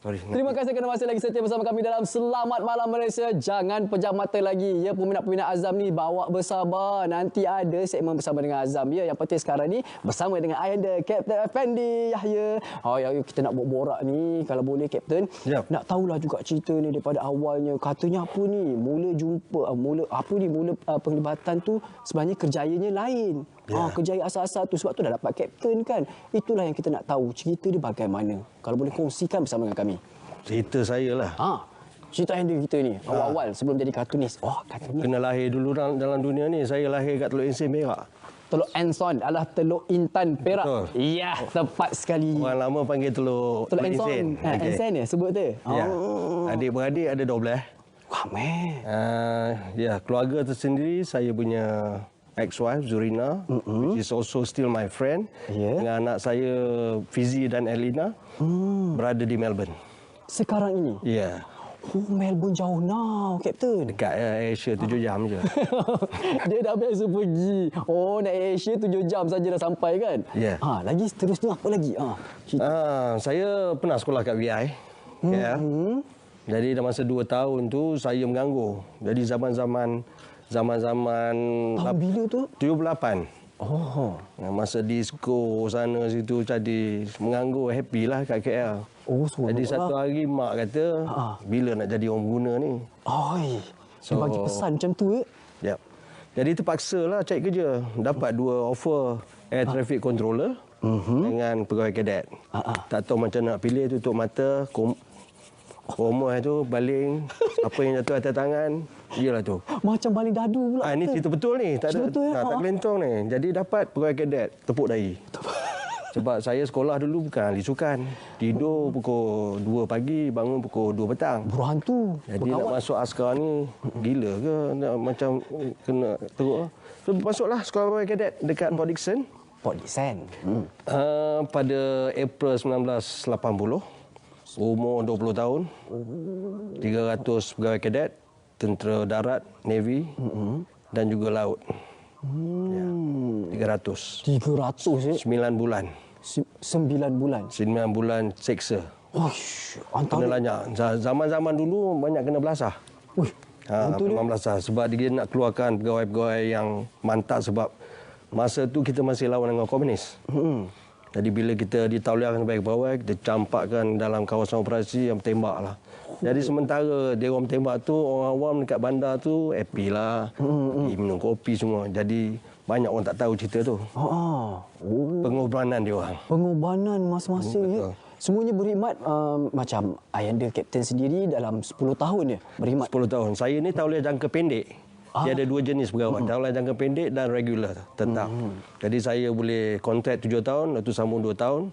Terima kasih kerana masih lagi setia bersama kami dalam Selamat Malam Malaysia. Jangan pejam mata lagi. Ya, peminat-peminat Azam ni bawa bersabar. Nanti ada segmen bersama dengan Azam. Ya, yang penting sekarang ni bersama dengan Ayanda, Kapten Effendi Yahya. Oh, ya, kita nak borak ni kalau boleh Kapten. Yep. Nak tahulah juga cerita ni daripada awalnya. Katanya apa ni? Mula penglibatan tu sebenarnya kerjayanya lain. Kerjaya asal-asal tu sebab tu dah dapat Kapten kan. Itulah yang kita nak tahu. Cerita dia bagaimana? Kalau boleh kongsikan bersama dengan kami. Cerita saya lah. Cerita yang kita ni awal-awal sebelum jadi kartunis. Kartunis. Kena lahir dulu dalam dunia ni. Saya lahir kat Teluk Ensin, Perak. Teluk Enson adalah Teluk Intan, Perak. Betul. Ya, tepat sekali. Orang lama panggil Teluk Enson. Enson ya sebut tu. Ya. Adik-beradik ada 12. Wah, man. Ya, keluarga tersendiri saya punya ex-wife Zurina, which is also still my friend. Dengan anak saya Fizi dan Elina berada di Melbourne. Sekarang ini? Ya. Melbourne jauh now, Kapten. Dekat Asia 7 jam je. Dia dah biasa pergi. Naik Asia 7 jam saja dah sampai kan? Ya. Lagi seterusnya apa lagi? Saya pernah sekolah kat VI. Jadi dalam masa 2 tahun tu saya menganggur. Jadi zaman-zaman tahun bila tu? 78. Masa disco sana situ jadi menganggur, happy lah kat KL. Jadi satu hari mak kata, bila nak jadi orang berguna ni? Dia bagi pesan macam tu ke? Yep. Jadi terpaksa lah cari kerja. Dapat 2 offer air traffic controller dengan pegawai kadet. Tak tahu macam nak pilih, tutup mata, Komoi tu baling, apa yang jatuh atas tangan, iyalah tu. Macam baling dadu pula. Ini cerita betul ni, tak ada tak kelentong ni. Jadi dapat pegawai kadet, tepuk dahi. Sebab saya sekolah dulu bukan ahli sukan. Tidur pukul 2 pagi, bangun pukul 2 petang. Berhantu. Jadi nak masuk askar ni gila ke? Nak macam kena teruk. So masuklah sekolah pegawai kadet dekat Port Dickson. Port Dickson. Pada April 1980. Umur 20 tahun, 300 pegawai kadet, tentera darat, Navy, dan juga laut. 300. 300 ya? 9 bulan. 9 bulan? 9 bulan seksa. Kena lanyak. Zaman-zaman dulu banyak kena belasah. Memang belasah. Sebab dia nak keluarkan pegawai-pegawai yang mantap sebab masa tu kita masih lawan dengan komunis. Jadi bila kita ditauliahkan sebagai pegawai, kita campakkan dalam kawasan operasi yang tembaklah. Jadi sementara dia orang tembak tu, orang awam dekat bandar tu happy lah. Minum kopi semua. Jadi banyak orang tak tahu cerita tu. Pengorbanan dia orang. Pengorbanan masa-masa ya. Semuanya berkhidmat macam Ayanda Kapten sendiri dalam 10 tahun ya berkhidmat. 10 tahun. Saya ni tauliah jangka pendek. Dia ada 2 jenis pegawai, tauliah jangka pendek dan regular, tetap. Jadi saya boleh kontrak 7 tahun, lepas tu sambung 2 tahun.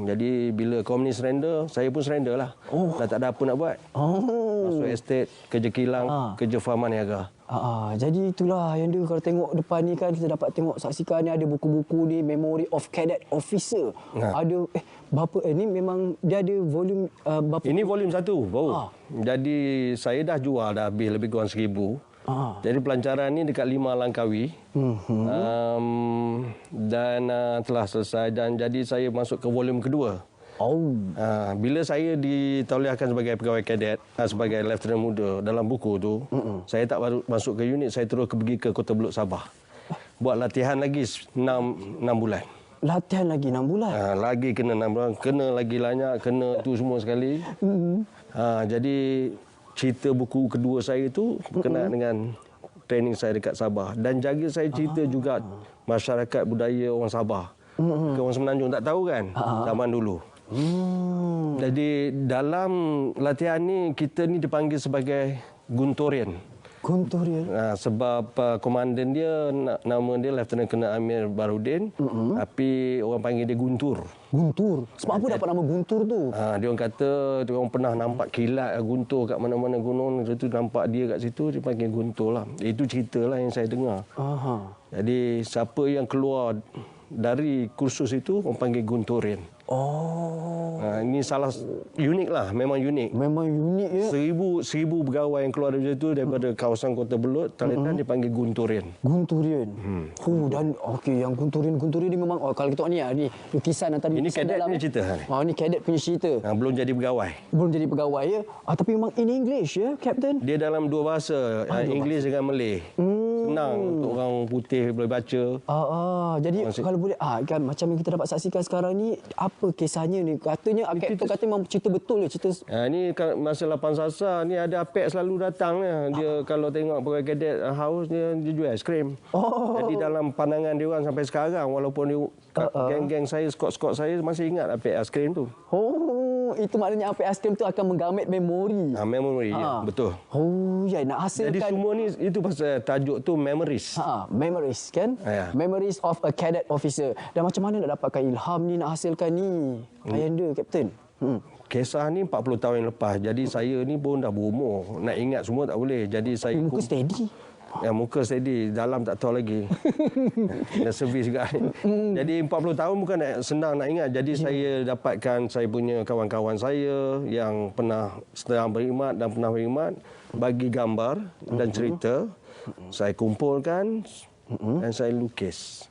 Jadi bila komunis surrender, saya pun surrender lah. Dah tak ada apa nak buat. Masuk estate, kerja kilang, kerja farman niaga. Jadi itulah yang dia kalau tengok depan ni kan kita dapat tengok saksikan ni ada buku-buku ni Memory of Cadet Officer. Ada berapa ni memang dia ada volume berapa? Ini volume 1 baru. Jadi saya dah jual dah habis lebih kurang 1,000. Jadi pelancaran ni dekat 5 Langkawi. Dan telah selesai dan jadi saya masuk ke volume kedua. Bila saya ditauliahkan sebagai pegawai kadet, sebagai lieutenant muda dalam buku tu, saya tak baru masuk ke unit, saya terus pergi ke Kota Belud, Sabah. Buat latihan lagi 6 bulan. Latihan lagi 6 bulan? Lagi kena 6 bulan, kena lagi lanyak, kena tu semua sekali. Jadi cerita buku kedua saya itu berkenaan dengan training saya dekat Sabah. Dan jaga saya cerita juga masyarakat budaya orang Sabah. Orang Semenanjung tak tahu kan zaman dulu. Jadi dalam latihan ni kita ni dipanggil sebagai Guntorian. Sebab komandan dia nama dia Lieutenant Colonel Amir Barudin, tapi orang panggil dia Guntur. Sebab apa dapat nama Guntur tu? Dia orang kata dia orang pernah nampak kilat Guntur kat mana-mana gunung, lepas tu nampak dia kat situ, dia panggil Guntur lah. Itu ceritalah yang saya dengar. Jadi siapa yang keluar dari kursus itu orang panggil Guntorian. Oh. Ini salah unik lah, memang unik. Memang unik ya. Seribu pegawai yang keluar dari situ daripada kawasan Kota Belud, Talitan dipanggil Gunturian. Gunturian. Dan okey, yang Gunturian ni memang kalau kita tengok ni lukisan antara Ini lukisan kadet dalam punya cerita. ni kadet punya cerita. Belum jadi pegawai. Belum jadi pegawai ya. Tapi memang in English ya, Captain. Dia dalam dua bahasa, Inggeris dengan Malay. Senang untuk orang putih boleh baca. Jadi kalau boleh kan macam yang kita dapat saksikan sekarang ni, apa kisahnya ni? Katanya Captain memang cerita betul cerita. Ni masa Lapang Sasa ni ada apek selalu datang dia kalau tengok pegawai kadet haus dia jual aiskrim. Jadi dalam pandangan dia orang sampai sekarang walaupun dia geng-geng saya, skot-skot saya masih ingat apek aiskrim tu. Itu maknanya apek aiskrim tu akan menggamit memori. Memori ya, betul. Nak hasilkan. Jadi semua ni itu pasal tajuk tu memories. Memories kan? Memories of a cadet officer. Dan macam mana nak dapatkan ilham ni nak hasilkan ni? Ayanda, Captain. Kisah ni 40 tahun yang lepas. Jadi saya ni pun dah berumur. Nak ingat semua tak boleh. Jadi saya Muka steady. Muka steady, dalam tak tahu lagi. Dah servis juga. Jadi 40 tahun bukan senang nak ingat. Jadi saya dapatkan saya punya kawan-kawan saya yang pernah sedang berkhidmat dan pernah berkhidmat bagi gambar dan cerita. Saya kumpulkan dan saya lukis.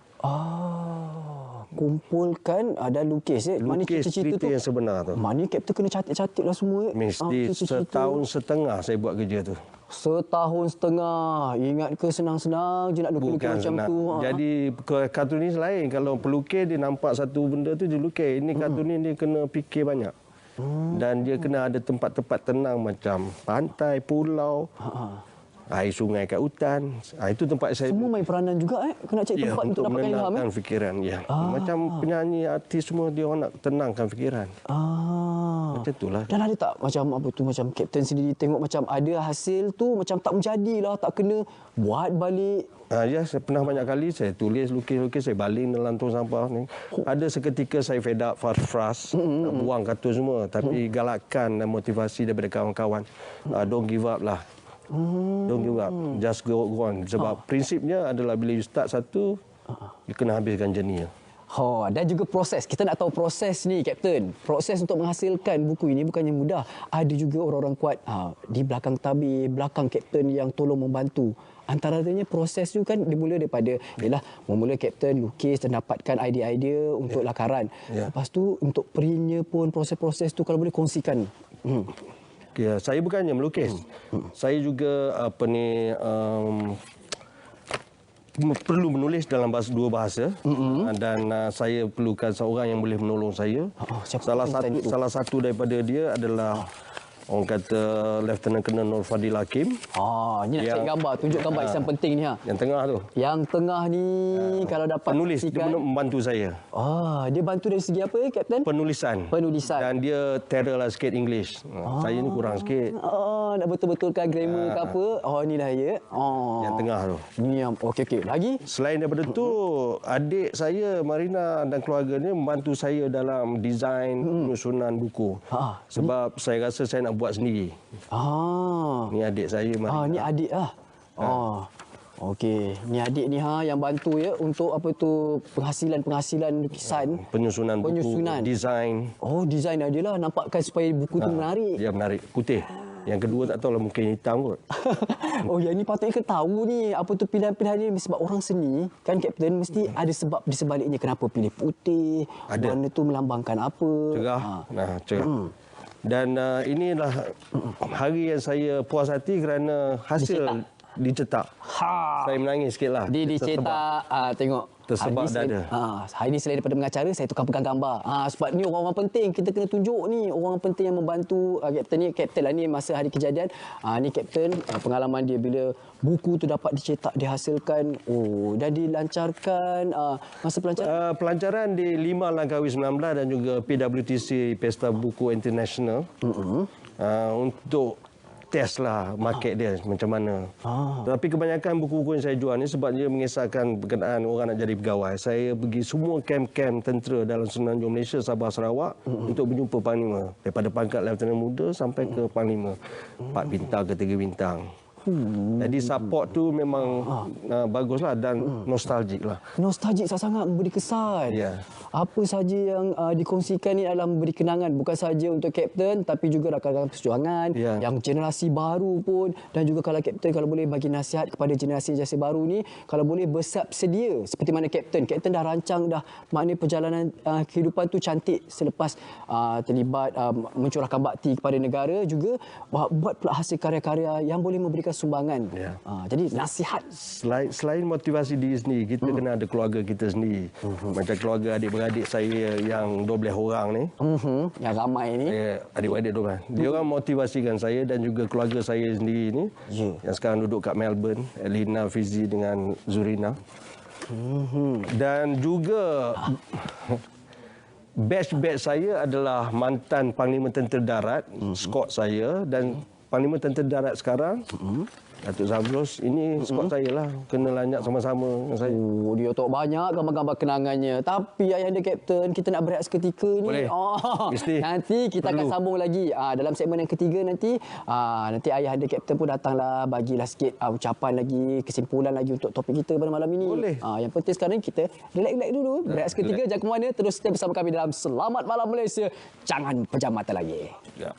Kumpulkan dan lukis Lukis cerita yang sebenar tu. Mana Captain kena catat-catat lah semua Mesti setahun setengah saya buat kerja tu. Setahun setengah. Ingat ke senang-senang je nak lukis macam senang. tu? Jadi kartunis lain. Kalau pelukis dia nampak satu benda tu dia lukis. Ini kartunis dia kena fikir banyak. Dan dia kena ada tempat-tempat tenang macam pantai, pulau, air sungai kat hutan. Itu tempat saya. Semua main peranan juga kena cari tempat untuk dapatkan ilham. Menenangkan fikiran. Macam penyanyi, artis semua dia orang nak tenangkan fikiran. Macam itulah. Dan ada tak macam Captain sendiri tengok macam ada hasil tu macam tak menjadilah, tak kena buat balik. Ya, saya pernah banyak kali saya tulis, lukis, saya baling dalam tong sampah ni. Ada seketika saya fed up, frust, nak buang kartun semua. Tapi galakan dan motivasi daripada kawan-kawan. Don't give up lah. Don't give up. Just go on. Sebab prinsipnya adalah bila you start satu, you kena habiskan journey. Dan juga proses. Kita nak tahu proses ni, Captain. Proses untuk menghasilkan buku ini bukannya mudah. Ada juga orang-orang kuat di belakang tabir, belakang Captain yang tolong membantu. Antaranya proses tu kan dimula daripada memula Captain lukis dan dapatkan idea-idea untuk lakaran. Lepas tu untuk printnya pun proses-proses tu kalau boleh kongsikan. Saya bukannya melukis. Saya juga perlu menulis dalam dua bahasa dan saya perlukan seorang yang boleh menolong saya. Salah satu daripada dia adalah orang kata Lieutenant Colonel Nur Fadil Hakim. Ni nak cek gambar, tunjuk gambar yang penting ni. Yang tengah tu. Yang tengah ni kalau dapat penulis dia membantu saya. Dia bantu dari segi apa, Captain? Penulisan. Dan dia terror lah sikit English. Saya ni kurang sikit. Nak betul-betulkan grammar ke apa. Ni dah ya. Yang tengah tu. Ni yang okey. Lagi? Selain daripada tu, adik saya Marina dan keluarganya membantu saya dalam desain penyusunan buku. Sebab saya rasa saya nak buat sendiri. Ni adik saya Marina. Ni adik lah. Okey, ni adik ni yang bantu ya untuk penghasilan lukisan, penyusunan buku, desain. Desain dia lah nampakkan supaya buku tu menarik. Ya, menarik. Putih. Yang kedua tak tahu lah mungkin hitam kot. Yang ni patutnya kita tahu ni apa tu pilihan-pilihan ni sebab orang seni kan Captain mesti ada sebab di sebaliknya kenapa pilih putih. Warna tu melambangkan apa. Cerah. Dan inilah hari yang saya puas hati kerana hasil dicetak. Saya menangis sikit lah. Dicetak, tengok. Tersebab dada. Hari ni selain daripada mengacara, saya tukar pegang gambar. Sebab ni orang-orang penting. Kita kena tunjuk ni. Orang penting yang membantu Captain ni. Captain lah ni masa hari kejadian. Ni Captain, pengalaman dia bila buku tu dapat dicetak, dihasilkan. Dan dilancarkan. Masa pelancaran? Pelancaran di 5 Langkawi 19 dan juga PWTC Pesta Buku International. Untuk test lah market dia macam mana. Tapi kebanyakan buku-buku yang saya jual ni sebab dia mengisahkan berkenaan orang nak jadi pegawai. Saya pergi semua kem-kem tentera dalam Semenanjung Malaysia, Sabah, Sarawak untuk berjumpa Panglima. Daripada pangkat Lieutenant Muda sampai ke Panglima. 4 bintang ke 3 bintang. Jadi support tu memang baguslah dan nostalgic lah. Nostalgik sangat memberi kesan. Ya. Apa saja yang dikongsikan ni adalah memberi kenangan bukan saja untuk kapten tapi juga rakan-rakan perjuangan Ya. yang generasi baru pun, dan juga kalau kapten kalau boleh bagi nasihat kepada generasi baru ni, kalau boleh bersiap sedia seperti mana kapten dah rancang dah maknanya perjalanan kehidupan tu cantik selepas terlibat mencurahkan bakti kepada negara, juga buat pula hasil karya-karya yang boleh memberikan sumbangan. Ya. Jadi nasihat Selain motivasi diri sendiri, kita kena ada keluarga kita sendiri. Macam keluarga adik-beradik saya yang 12 orang ni. yang ramai ni. Adik-beradik 12. Dia orang motivasikan saya dan juga keluarga saya sendiri ni. Ya. Yang sekarang duduk kat Melbourne. Elina, Fizi dengan Zurina. Dan juga batch saya adalah mantan Panglima Tentera Darat, skot saya, dan Panglima Tentera Darat sekarang, Datuk Zamrus, ini skot saya lah. Kena lanyak sama-sama dengan saya. Dia tak banyak gambar-gambar kenangannya. Tapi ayahanda kapten, kita nak berehat seketika ni. Boleh. Mesti. Nanti kita akan Perlu. sambung lagi. Dalam segmen yang ketiga nanti, nanti ayahanda kapten pun datanglah, bagilah sikit ucapan lagi, kesimpulan lagi untuk topik kita pada malam ini. Boleh. Yang penting sekarang ni kita relax dulu. Berehat seketika, jangan ke mana. Terus stay bersama kami dalam Selamat Malam Malaysia. Jangan pejam mata lagi. Ya.